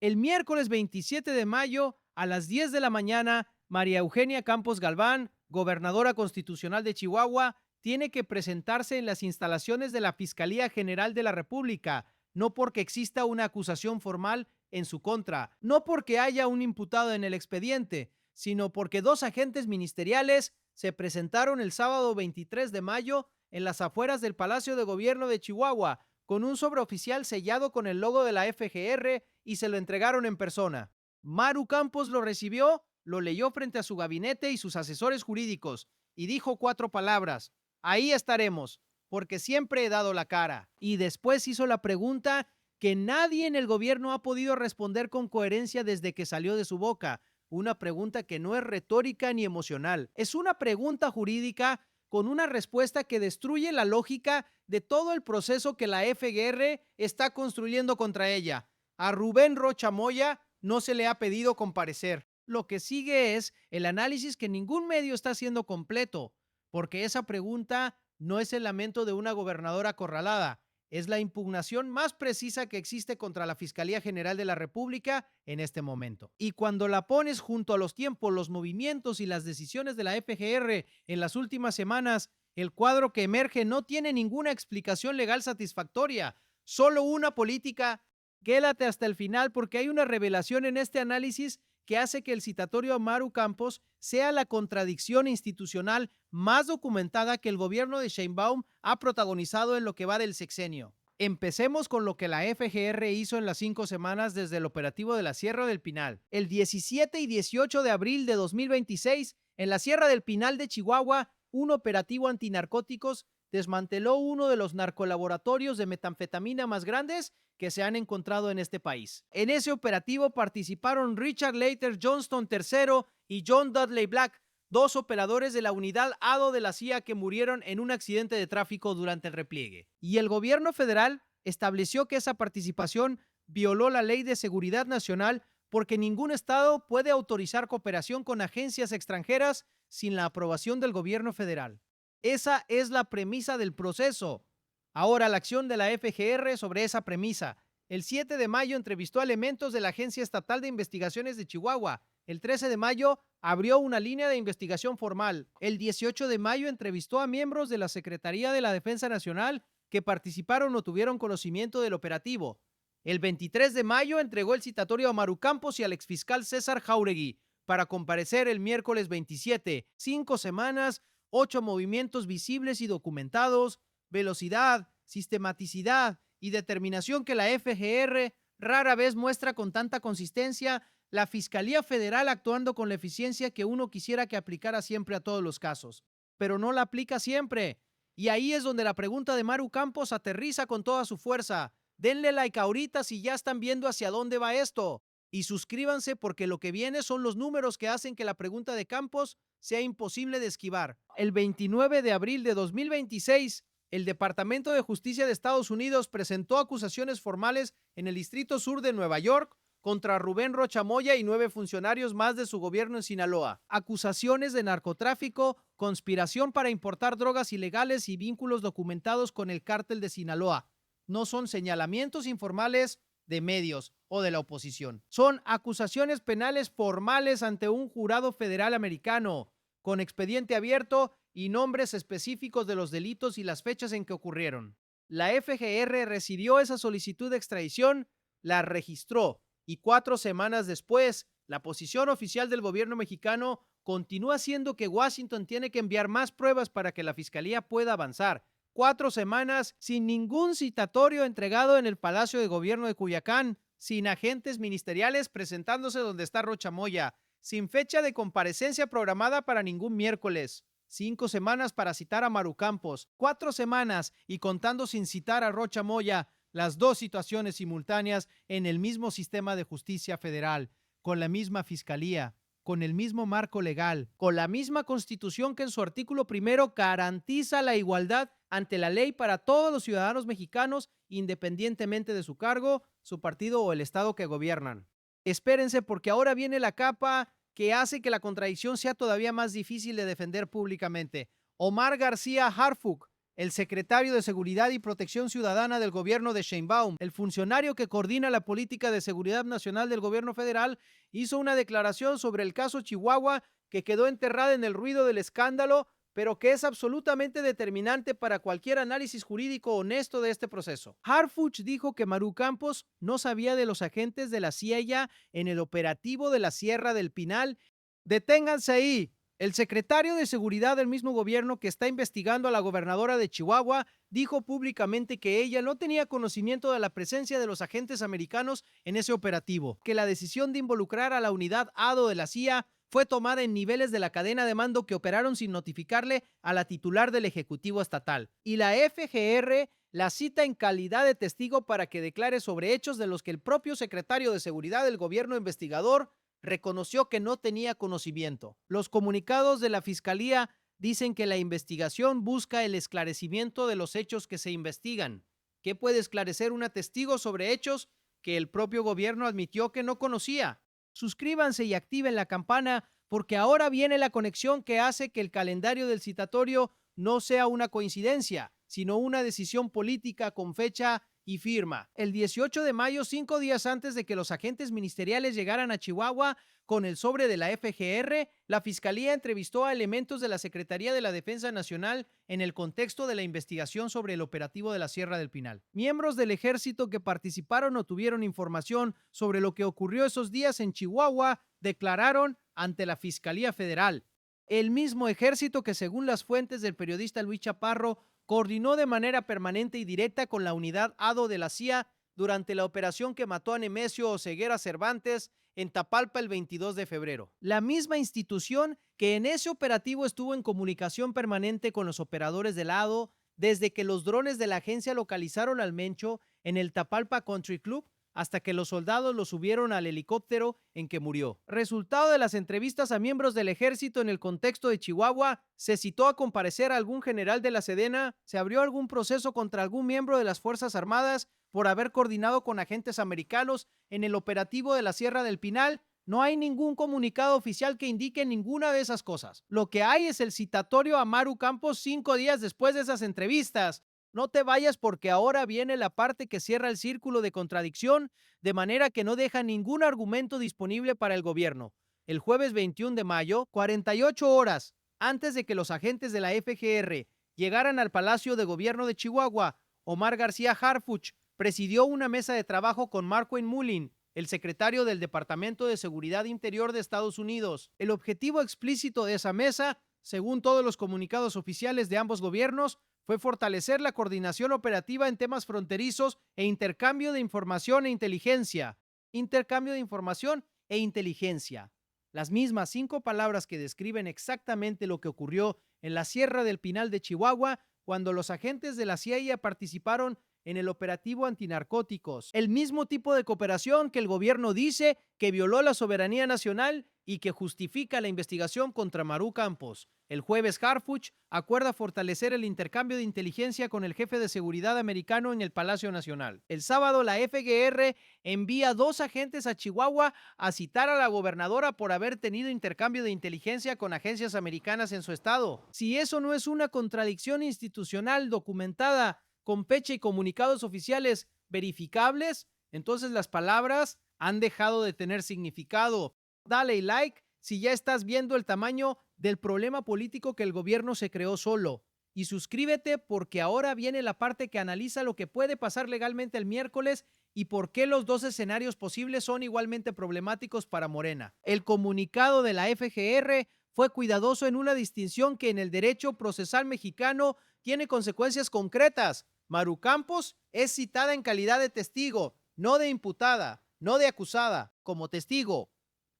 El miércoles 27 de mayo a las 10 de la mañana, María Eugenia Campos Galván, gobernadora constitucional de Chihuahua, tiene que presentarse en las instalaciones de la Fiscalía General de la República, no porque exista una acusación formal en su contra, no porque haya un imputado en el expediente, sino porque dos agentes ministeriales se presentaron el sábado 23 de mayo en las afueras del Palacio de Gobierno de Chihuahua con un sobreoficial sellado con el logo de la FGR y se lo entregaron en persona. Maru Campos lo recibió, lo leyó frente a su gabinete y sus asesores jurídicos y dijo 4 palabras: ahí estaremos, porque siempre he dado la cara. Y después hizo la pregunta que nadie en el gobierno ha podido responder con coherencia desde que salió de su boca. Una pregunta que no es retórica ni emocional. Es una pregunta jurídica con una respuesta que destruye la lógica de todo el proceso que la FGR está construyendo contra ella. A Rubén Rocha Moya no se le ha pedido comparecer. Lo que sigue es el análisis que ningún medio está haciendo completo, porque esa pregunta no es el lamento de una gobernadora acorralada, es la impugnación más precisa que existe contra la Fiscalía General de la República en este momento. Y cuando la pones junto a los tiempos, los movimientos y las decisiones de la FGR en las últimas semanas, el cuadro que emerge no tiene ninguna explicación legal satisfactoria, solo una política. Quédate hasta el final porque hay una revelación en este análisis que hace que el citatorio a Maru Campos sea la contradicción institucional más documentada que el gobierno de Sheinbaum ha protagonizado en lo que va del sexenio. Empecemos con lo que la FGR hizo en las 5 semanas desde el operativo de la Sierra del Pinal. El 17 y 18 de abril de 2026, en la Sierra del Pinal de Chihuahua, un operativo antinarcóticos desmanteló uno de los narcolaboratorios de metanfetamina más grandes que se han encontrado en este país. En ese operativo participaron Richard Leiter Johnston III y John Dudley Black, dos operadores de la unidad ADO de la CIA que murieron en un accidente de tráfico durante el repliegue. Y el gobierno federal estableció que esa participación violó la Ley de Seguridad Nacional porque ningún estado puede autorizar cooperación con agencias extranjeras sin la aprobación del gobierno federal. Esa es la premisa del proceso. Ahora, la acción de la FGR sobre esa premisa. El 7 de mayo entrevistó a elementos de la Agencia Estatal de Investigaciones de Chihuahua. El 13 de mayo abrió una línea de investigación formal. El 18 de mayo entrevistó a miembros de la Secretaría de la Defensa Nacional que participaron o tuvieron conocimiento del operativo. El 23 de mayo entregó el citatorio a Maru Campos y al exfiscal César Jauregui para comparecer el miércoles 27. 5 semanas, 8 movimientos visibles y documentados, velocidad, sistematicidad y determinación que la FGR rara vez muestra con tanta consistencia, la Fiscalía Federal actuando con la eficiencia que uno quisiera que aplicara siempre a todos los casos, pero no la aplica siempre. Y ahí es donde la pregunta de Maru Campos aterriza con toda su fuerza. Denle like ahorita si ya están viendo hacia dónde va esto. Y suscríbanse porque lo que viene son los números que hacen que la pregunta de Campos sea imposible de esquivar. El 29 de abril de 2026, el Departamento de Justicia de Estados Unidos presentó acusaciones formales en el Distrito Sur de Nueva York contra Rubén Rocha Moya y 9 funcionarios más de su gobierno en Sinaloa. Acusaciones de narcotráfico, conspiración para importar drogas ilegales y vínculos documentados con el cártel de Sinaloa. No son señalamientos informales de medios o de la oposición. Son acusaciones penales formales ante un jurado federal americano, con expediente abierto y nombres específicos de los delitos y las fechas en que ocurrieron. La FGR recibió esa solicitud de extradición, la registró y 4 semanas después, la posición oficial del gobierno mexicano continúa siendo que Washington tiene que enviar más pruebas para que la fiscalía pueda avanzar. 4 semanas sin ningún citatorio entregado en el Palacio de Gobierno de Culiacán, sin agentes ministeriales presentándose donde está Rocha Moya, sin fecha de comparecencia programada para ningún miércoles. 5 semanas para citar a Maru Campos, 4 semanas y contando sin citar a Rocha Moya, las dos situaciones simultáneas en el mismo sistema de justicia federal, con la misma fiscalía, con el mismo marco legal, con la misma constitución que en su artículo primero garantiza la igualdad ante la ley para todos los ciudadanos mexicanos, independientemente de su cargo, su partido o el estado que gobiernan. Espérense porque ahora viene la capa que hace que la contradicción sea todavía más difícil de defender públicamente. Omar García Harfuch, el secretario de Seguridad y Protección Ciudadana del gobierno de Sheinbaum, el funcionario que coordina la política de seguridad nacional del gobierno federal, hizo una declaración sobre el caso Chihuahua que quedó enterrada en el ruido del escándalo, pero que es absolutamente determinante para cualquier análisis jurídico honesto de este proceso. Harfuch dijo que Maru Campos no sabía de los agentes de la CIA en el operativo de la Sierra del Pinal. Deténganse ahí. El secretario de Seguridad del mismo gobierno que está investigando a la gobernadora de Chihuahua dijo públicamente que ella no tenía conocimiento de la presencia de los agentes americanos en ese operativo, que la decisión de involucrar a la unidad ADO de la CIA fue tomada en niveles de la cadena de mando que operaron sin notificarle a la titular del Ejecutivo Estatal. Y la FGR la cita en calidad de testigo para que declare sobre hechos de los que el propio secretario de Seguridad del gobierno investigador reconoció que no tenía conocimiento. Los comunicados de la Fiscalía dicen que la investigación busca el esclarecimiento de los hechos que se investigan. ¿Qué puede esclarecer un testigo sobre hechos que el propio gobierno admitió que no conocía? Suscríbanse y activen la campana porque ahora viene la conexión que hace que el calendario del citatorio no sea una coincidencia, sino una decisión política con fecha y firma. El 18 de mayo, 5 días antes de que los agentes ministeriales llegaran a Chihuahua con el sobre de la FGR, la Fiscalía entrevistó a elementos de la Secretaría de la Defensa Nacional en el contexto de la investigación sobre el operativo de la Sierra del Pinal. Miembros del ejército que participaron o tuvieron información sobre lo que ocurrió esos días en Chihuahua declararon ante la Fiscalía Federal. El mismo ejército que, según las fuentes del periodista Luis Chaparro, coordinó de manera permanente y directa con la unidad ADO de la CIA durante la operación que mató a Nemesio Oseguera Cervantes en Tapalpa el 22 de febrero. La misma institución que en ese operativo estuvo en comunicación permanente con los operadores del ADO desde que los drones de la agencia localizaron al Mencho en el Tapalpa Country Club hasta que los soldados lo subieron al helicóptero en que murió. Resultado de las entrevistas a miembros del ejército en el contexto de Chihuahua, se citó a comparecer a algún general de la Sedena, se abrió algún proceso contra algún miembro de las Fuerzas Armadas por haber coordinado con agentes americanos en el operativo de la Sierra del Pinal. No hay ningún comunicado oficial que indique ninguna de esas cosas. Lo que hay es el citatorio a Maru Campos 5 días después de esas entrevistas. No te vayas porque ahora viene la parte que cierra el círculo de contradicción, de manera que no deja ningún argumento disponible para el gobierno. El jueves 21 de mayo, 48 horas antes de que los agentes de la FGR llegaran al Palacio de Gobierno de Chihuahua, Omar García Harfuch presidió una mesa de trabajo con Marco Mullin, el secretario del Departamento de Seguridad Interior de Estados Unidos. El objetivo explícito de esa mesa, según todos los comunicados oficiales de ambos gobiernos, fue fortalecer la coordinación operativa en temas fronterizos e intercambio de información e inteligencia. Intercambio de información e inteligencia. Las mismas 5 palabras que describen exactamente lo que ocurrió en la Sierra del Pinal de Chihuahua cuando los agentes de la CIA participaron en el operativo antinarcóticos. El mismo tipo de cooperación que el gobierno dice que violó la soberanía nacional y que justifica la investigación contra Maru Campos. El jueves, Harfuch acuerda fortalecer el intercambio de inteligencia con el jefe de seguridad americano en el Palacio Nacional. El sábado, la FGR envía 2 agentes a Chihuahua a citar a la gobernadora por haber tenido intercambio de inteligencia con agencias americanas en su estado. Si eso no es una contradicción institucional documentada con fecha y comunicados oficiales verificables, entonces las palabras han dejado de tener significado. Dale like si ya estás viendo el tamaño del problema político que el gobierno se creó solo. Y suscríbete porque ahora viene la parte que analiza lo que puede pasar legalmente el miércoles y por qué los 2 escenarios posibles son igualmente problemáticos para Morena. El comunicado de la FGR fue cuidadoso en una distinción que en el derecho procesal mexicano tiene consecuencias concretas. Maru Campos es citada en calidad de testigo, no de imputada, no de acusada, como testigo.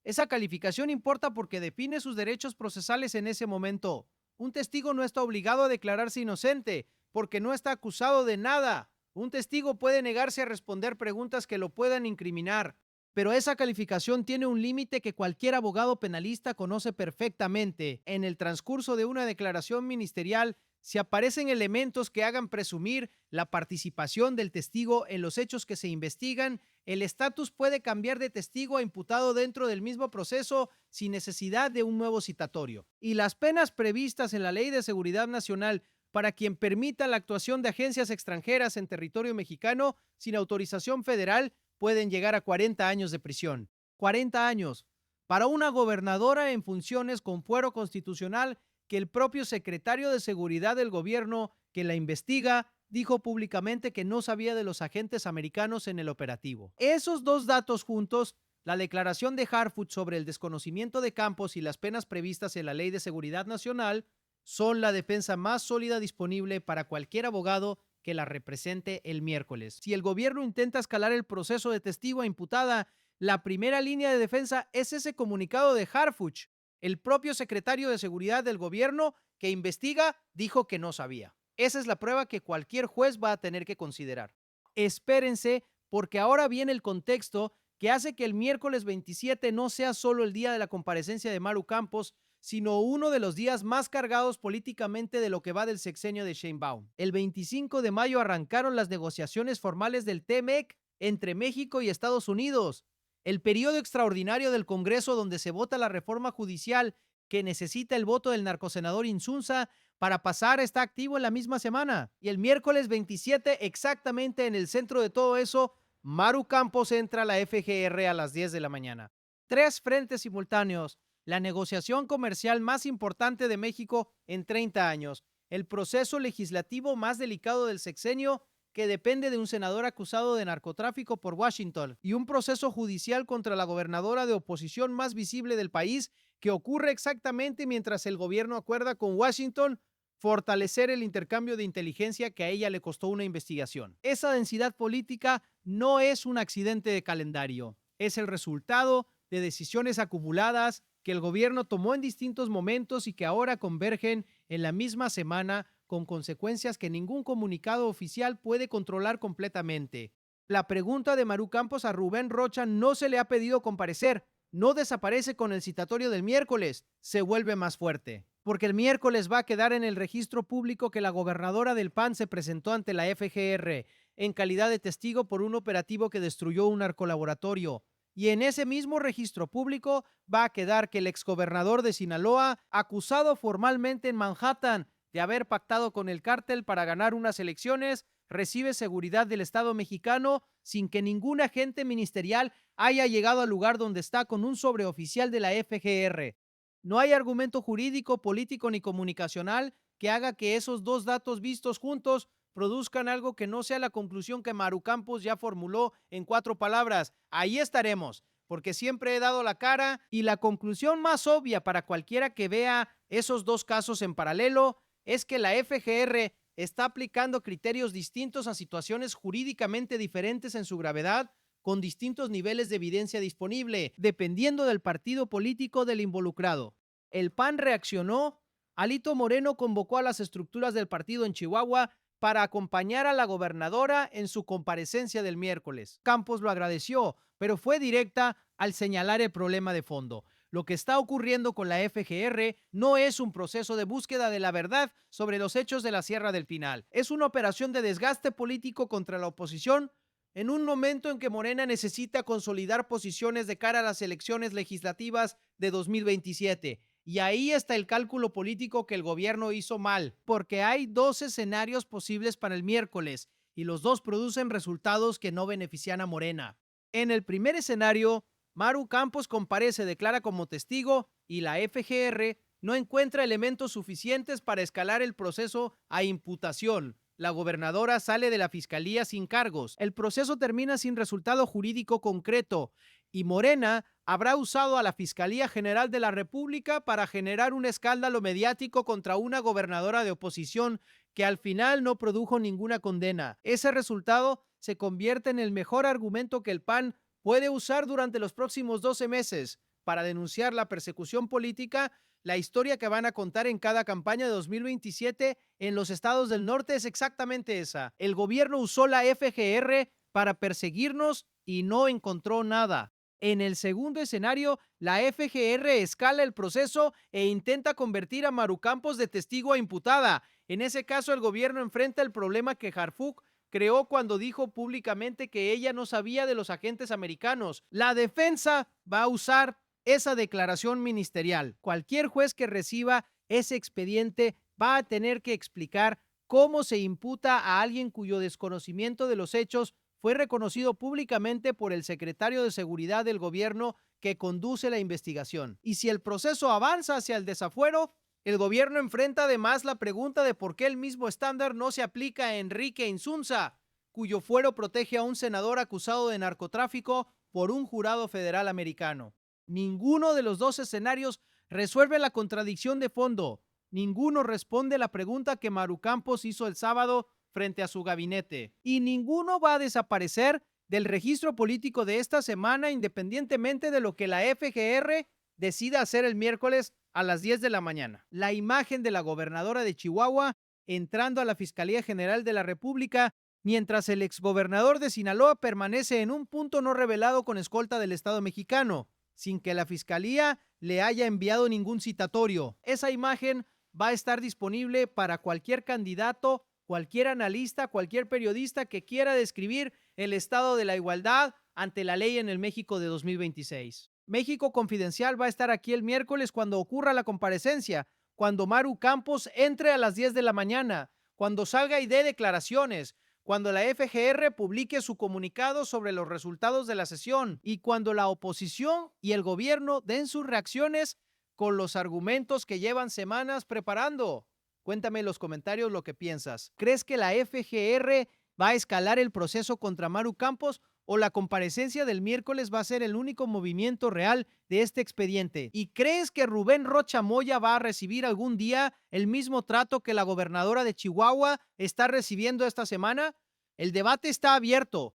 Esa calificación importa porque define sus derechos procesales en ese momento. Un testigo no está obligado a declararse inocente porque no está acusado de nada. Un testigo puede negarse a responder preguntas que lo puedan incriminar, pero esa calificación tiene un límite que cualquier abogado penalista conoce perfectamente. En el transcurso de una declaración ministerial, si aparecen elementos que hagan presumir la participación del testigo en los hechos que se investigan, el estatus puede cambiar de testigo a imputado dentro del mismo proceso sin necesidad de un nuevo citatorio. Y las penas previstas en la Ley de Seguridad Nacional para quien permita la actuación de agencias extranjeras en territorio mexicano sin autorización federal pueden llegar a 40 años de prisión. 40 años. Para una gobernadora en funciones con fuero constitucional que el propio secretario de Seguridad del gobierno que la investiga dijo públicamente que no sabía de los agentes americanos en el operativo. Esos dos datos juntos, la declaración de Harfuch sobre el desconocimiento de Campos y las penas previstas en la Ley de Seguridad Nacional, son la defensa más sólida disponible para cualquier abogado que la represente el miércoles. Si el gobierno intenta escalar el proceso de testigo a imputada, la primera línea de defensa es ese comunicado de Harfuch. El propio secretario de Seguridad del gobierno que investiga dijo que no sabía. Esa es la prueba que cualquier juez va a tener que considerar. Espérense, porque ahora viene el contexto que hace que el miércoles 27 no sea solo el día de la comparecencia de Maru Campos, sino uno de los días más cargados políticamente de lo que va del sexenio de Sheinbaum. El 25 de mayo arrancaron las negociaciones formales del TMEC entre México y Estados Unidos. El periodo extraordinario del Congreso donde se vota la reforma judicial que necesita el voto del narcosenador Insunza para pasar está activo en la misma semana. Y el miércoles 27, exactamente en el centro de todo eso, Maru Campos entra a la FGR a las 10 de la mañana. 3 frentes simultáneos. La negociación comercial más importante de México en 30 años. El proceso legislativo más delicado del sexenio que depende de un senador acusado de narcotráfico por Washington y un proceso judicial contra la gobernadora de oposición más visible del país que ocurre exactamente mientras el gobierno acuerda con Washington fortalecer el intercambio de inteligencia que a ella le costó una investigación. Esa densidad política no es un accidente de calendario, es el resultado de decisiones acumuladas que el gobierno tomó en distintos momentos y que ahora convergen en la misma semana con consecuencias que ningún comunicado oficial puede controlar completamente. La pregunta de Maru Campos a Rubén Rocha no se le ha pedido comparecer, no desaparece con el citatorio del miércoles, se vuelve más fuerte. Porque el miércoles va a quedar en el registro público que la gobernadora del PAN se presentó ante la FGR en calidad de testigo por un operativo que destruyó un narcolaboratorio. Y en ese mismo registro público va a quedar que el exgobernador de Sinaloa, acusado formalmente en Manhattan de haber pactado con el cártel para ganar unas elecciones, recibe seguridad del Estado mexicano sin que ningún agente ministerial haya llegado al lugar donde está con un sobreoficial de la FGR. No hay argumento jurídico, político ni comunicacional que haga que esos dos datos vistos juntos produzcan algo que no sea la conclusión que Maru Campos ya formuló en 4 palabras. Ahí estaremos, porque siempre he dado la cara, y la conclusión más obvia para cualquiera que vea esos dos casos en paralelo es que la FGR está aplicando criterios distintos a situaciones jurídicamente diferentes en su gravedad, con distintos niveles de evidencia disponible, dependiendo del partido político del involucrado. El PAN reaccionó. Alito Moreno convocó a las estructuras del partido en Chihuahua para acompañar a la gobernadora en su comparecencia del miércoles. Campos lo agradeció, pero fue directa al señalar el problema de fondo. Lo que está ocurriendo con la FGR no es un proceso de búsqueda de la verdad sobre los hechos de la Sierra del Pinal. Es una operación de desgaste político contra la oposición en un momento en que Morena necesita consolidar posiciones de cara a las elecciones legislativas de 2027. Y ahí está el cálculo político que el gobierno hizo mal, porque hay 2 escenarios posibles para el miércoles y los dos producen resultados que no benefician a Morena. En el primer escenario, Maru Campos comparece, declara como testigo y la FGR no encuentra elementos suficientes para escalar el proceso a imputación. La gobernadora sale de la fiscalía sin cargos. El proceso termina sin resultado jurídico concreto y Morena habrá usado a la Fiscalía General de la República para generar un escándalo mediático contra una gobernadora de oposición que al final no produjo ninguna condena. Ese resultado se convierte en el mejor argumento que el PAN puede usar durante los próximos 12 meses para denunciar la persecución política. La historia que van a contar en cada campaña de 2027 en los estados del norte es exactamente esa. El gobierno usó la FGR para perseguirnos y no encontró nada. En el segundo escenario, la FGR escala el proceso e intenta convertir a Maru Campos de testigo a imputada. En ese caso, el gobierno enfrenta el problema que Harfuch creó cuando dijo públicamente que ella no sabía de los agentes americanos. La defensa va a usar esa declaración ministerial. Cualquier juez que reciba ese expediente va a tener que explicar cómo se imputa a alguien cuyo desconocimiento de los hechos fue reconocido públicamente por el secretario de Seguridad del gobierno que conduce la investigación. Y si el proceso avanza hacia el desafuero, el gobierno enfrenta además la pregunta de por qué el mismo estándar no se aplica a Enrique Insunza, cuyo fuero protege a un senador acusado de narcotráfico por un jurado federal americano. Ninguno de los dos escenarios resuelve la contradicción de fondo. Ninguno responde la pregunta que Maru Campos hizo el sábado frente a su gabinete. Y ninguno va a desaparecer del registro político de esta semana, independientemente de lo que la FGR decida hacer el miércoles a las 10 de la mañana. La imagen de la gobernadora de Chihuahua entrando a la Fiscalía General de la República, mientras el exgobernador de Sinaloa permanece en un punto no revelado con escolta del Estado mexicano, sin que la Fiscalía le haya enviado ningún citatorio. Esa imagen va a estar disponible para cualquier candidato, cualquier analista, cualquier periodista que quiera describir el estado de la igualdad ante la ley en el México de 2026. México Confidencial va a estar aquí el miércoles cuando ocurra la comparecencia, cuando Maru Campos entre a las 10 de la mañana, cuando salga y dé declaraciones, cuando la FGR publique su comunicado sobre los resultados de la sesión y cuando la oposición y el gobierno den sus reacciones con los argumentos que llevan semanas preparando. Cuéntame en los comentarios lo que piensas. ¿Crees que la FGR va a escalar el proceso contra Maru Campos o la comparecencia del miércoles va a ser el único movimiento real de este expediente? ¿Y crees que Rubén Rocha Moya va a recibir algún día el mismo trato que la gobernadora de Chihuahua está recibiendo esta semana? El debate está abierto.